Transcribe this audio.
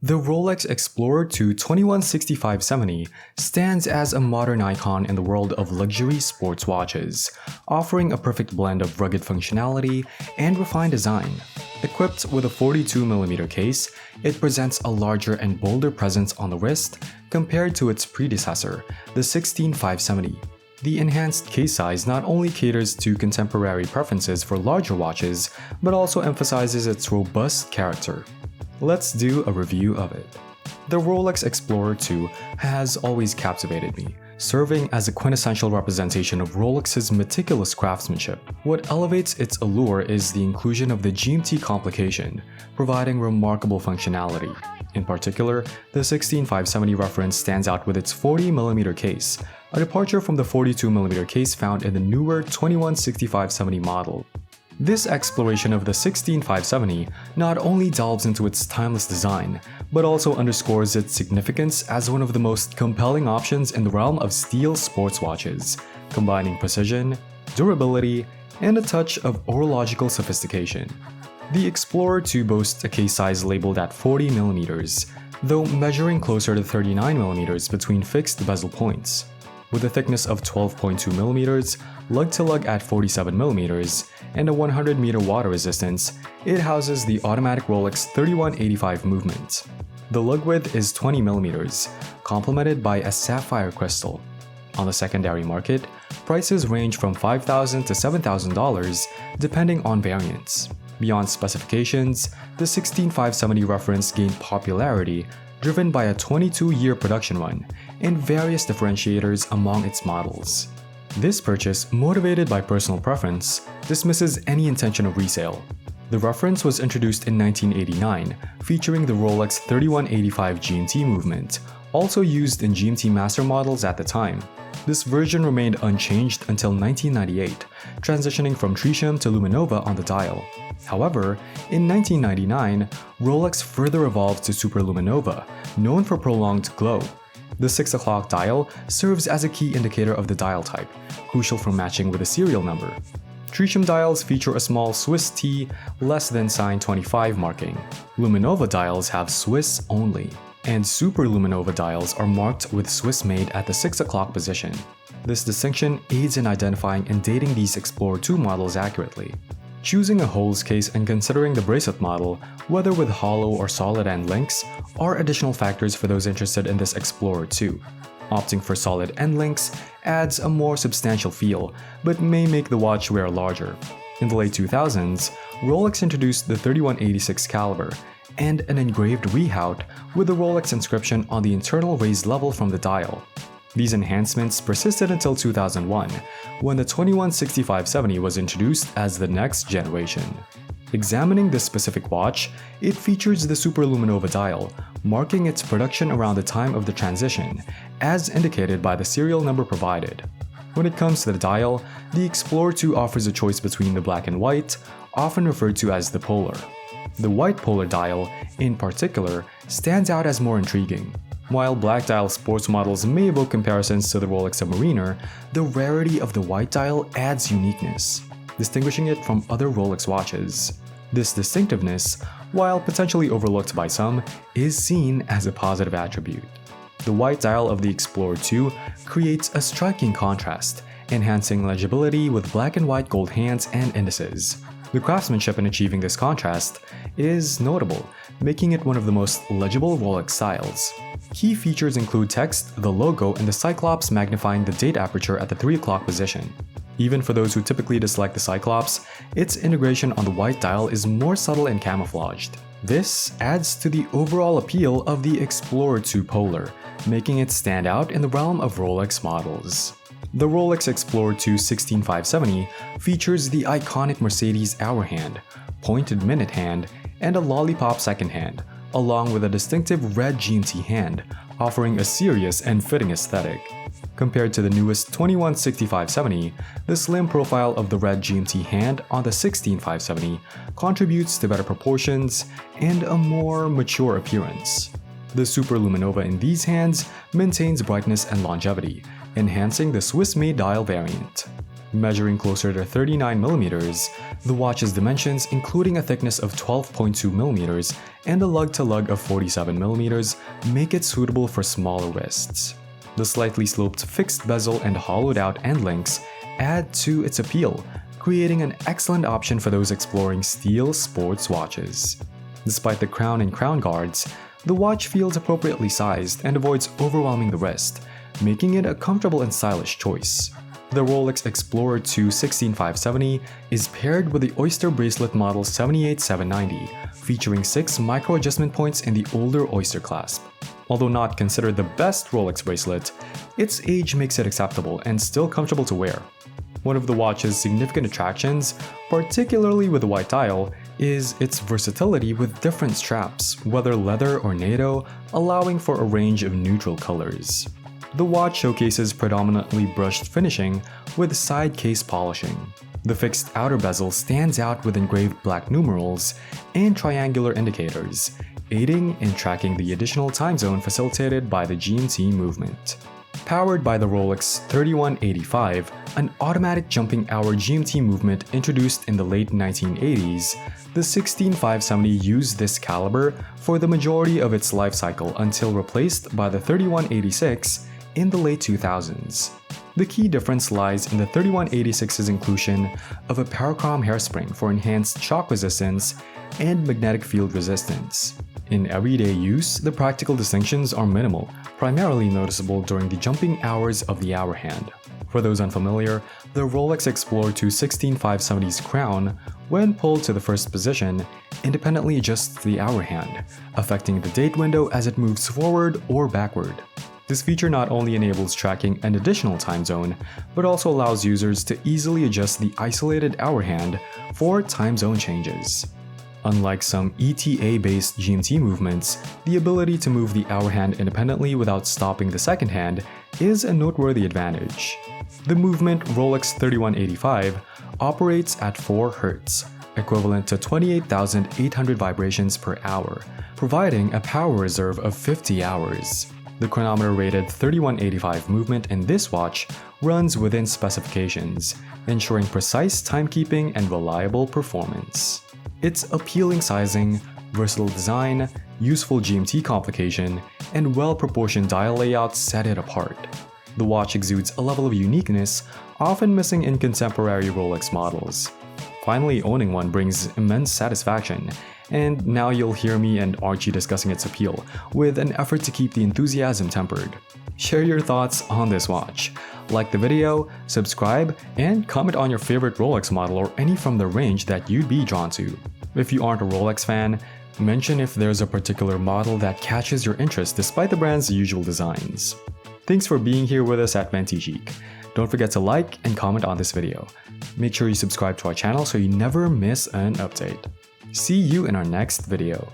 The Rolex Explorer II 216570 stands as a modern icon in the world of luxury sports watches, offering a perfect blend of rugged functionality and refined design. Equipped with a 42mm case, it presents a larger and bolder presence on the wrist compared to its predecessor, the 16570. The enhanced case size not only caters to contemporary preferences for larger watches, but also emphasizes its robust character. Let's do a review of it. The Rolex Explorer II has always captivated me, serving as a quintessential representation of Rolex's meticulous craftsmanship. What elevates its allure is the inclusion of the GMT complication, providing remarkable functionality. In particular, the 16570 reference stands out with its 40mm case, a departure from the 42mm case found in the newer 216570 model. This exploration of the 16570 not only delves into its timeless design, but also underscores its significance as one of the most compelling options in the realm of steel sports watches, combining precision, durability, and a touch of horological sophistication. The Explorer II boasts a case size labeled at 40mm, though measuring closer to 39mm between fixed bezel points. With a thickness of 12.2mm, lug-to-lug at 47mm, and a 100-meter water resistance, it houses the automatic Rolex 3185 movement. The lug width is 20mm, complemented by a sapphire crystal. On the secondary market, prices range from $5,000 to $7,000 depending on variants. Beyond specifications, the 16570 reference gained popularity driven by a 22-year production run and various differentiators among its models. This purchase, motivated by personal preference, dismisses any intention of resale. The reference was introduced in 1989, featuring the Rolex 3185 GMT movement, also used in GMT Master models at the time. This version remained unchanged until 1998, transitioning from tritium to luminova on the dial. However, in 1999, Rolex further evolved to Super-Luminova, known for prolonged glow. The 6 o'clock dial serves as a key indicator of the dial type, crucial for matching with a serial number. Tritium dials feature a small Swiss T less than sign 25 marking. Luminova dials have Swiss only, and Super-Luminova dials are marked with Swiss made at the 6 o'clock position. This distinction aids in identifying and dating these Explorer II models accurately. Choosing a holes case and considering the bracelet model, whether with hollow or solid end links, are additional factors for those interested in this Explorer II. Opting for solid end links adds a more substantial feel, but may make the watch wear larger. In the late 2000s, Rolex introduced the 3186 caliber and an engraved rehaut with the Rolex inscription on the internal raised level from the dial. These enhancements persisted until 2001, when the 216570 was introduced as the next generation. Examining this specific watch, it features the Super-Luminova dial, marking its production around the time of the transition, as indicated by the serial number provided. When it comes to the dial, the Explorer II offers a choice between the black and white, often referred to as the polar. The white polar dial, in particular, stands out as more intriguing. While black dial sports models may evoke comparisons to the Rolex Submariner, the rarity of the white dial adds uniqueness, distinguishing it from other Rolex watches. This distinctiveness, while potentially overlooked by some, is seen as a positive attribute. The white dial of the Explorer II creates a striking contrast, enhancing legibility with black and white gold hands and indices. The craftsmanship in achieving this contrast is notable, making it one of the most legible Rolex styles. Key features include text, the logo, and the Cyclops magnifying the date aperture at the 3 o'clock position. Even for those who typically dislike the Cyclops, its integration on the white dial is more subtle and camouflaged. This adds to the overall appeal of the Explorer II Polar, making it stand out in the realm of Rolex models. The Rolex Explorer II 16570 features the iconic Mercedes hour hand, pointed minute hand, and a lollipop second hand, along with a distinctive red GMT hand, offering a serious and fitting aesthetic. Compared to the newest 216570, the slim profile of the red GMT hand on the 16570 contributes to better proportions and a more mature appearance. The Super-Luminova in these hands maintains brightness and longevity, enhancing the Swiss-made dial variant. Measuring closer to 39mm, the watch's dimensions, including a thickness of 12.2mm and a lug-to-lug of 47mm make it suitable for smaller wrists. The slightly sloped fixed bezel and hollowed-out end links add to its appeal, creating an excellent option for those exploring steel sports watches. Despite the crown and crown guards, the watch feels appropriately sized and avoids overwhelming the wrist, making it a comfortable and stylish choice. The Rolex Explorer II 16570 is paired with the Oyster Bracelet Model 78790, featuring 6 micro-adjustment points in the older Oyster clasp. Although not considered the best Rolex bracelet, its age makes it acceptable and still comfortable to wear. One of the watch's significant attractions, particularly with the white dial, is its versatility with different straps, whether leather or NATO, allowing for a range of neutral colors. The watch showcases predominantly brushed finishing with side case polishing. The fixed outer bezel stands out with engraved black numerals and triangular indicators, aiding in tracking the additional time zone facilitated by the GMT movement. Powered by the Rolex 3185, an automatic jumping hour GMT movement introduced in the late 1980s, the 16570 used this caliber for the majority of its life cycle until replaced by the 3186 in the late 2000s. The key difference lies in the 3186's inclusion of a parachrom hairspring for enhanced shock resistance and magnetic field resistance. In everyday use, the practical distinctions are minimal, primarily noticeable during the jumping hours of the hour hand. For those unfamiliar, the Rolex Explorer II 16570's crown, when pulled to the first position, independently adjusts the hour hand, affecting the date window as it moves forward or backward. This feature not only enables tracking an additional time zone, but also allows users to easily adjust the isolated hour hand for time zone changes. Unlike some ETA-based GMT movements, the ability to move the hour hand independently without stopping the second hand is a noteworthy advantage. The movement Rolex 3185 operates at 4 Hz, equivalent to 28,800 vibrations per hour, providing a power reserve of 50 hours. The chronometer-rated 3185 movement in this watch runs within specifications, ensuring precise timekeeping and reliable performance. Its appealing sizing, versatile design, useful GMT complication, and well-proportioned dial layout set it apart. The watch exudes a level of uniqueness often missing in contemporary Rolex models. Finally owning one brings immense satisfaction, and now you'll hear me and Archie discussing its appeal, with an effort to keep the enthusiasm tempered. Share your thoughts on this watch. Like the video, subscribe, and comment on your favorite Rolex model or any from the range that you'd be drawn to. If you aren't a Rolex fan, mention if there's a particular model that catches your interest despite the brand's usual designs. Thanks for being here with us at Ventichic. Don't forget to like and comment on this video. Make sure you subscribe to our channel so you never miss an update. See you in our next video.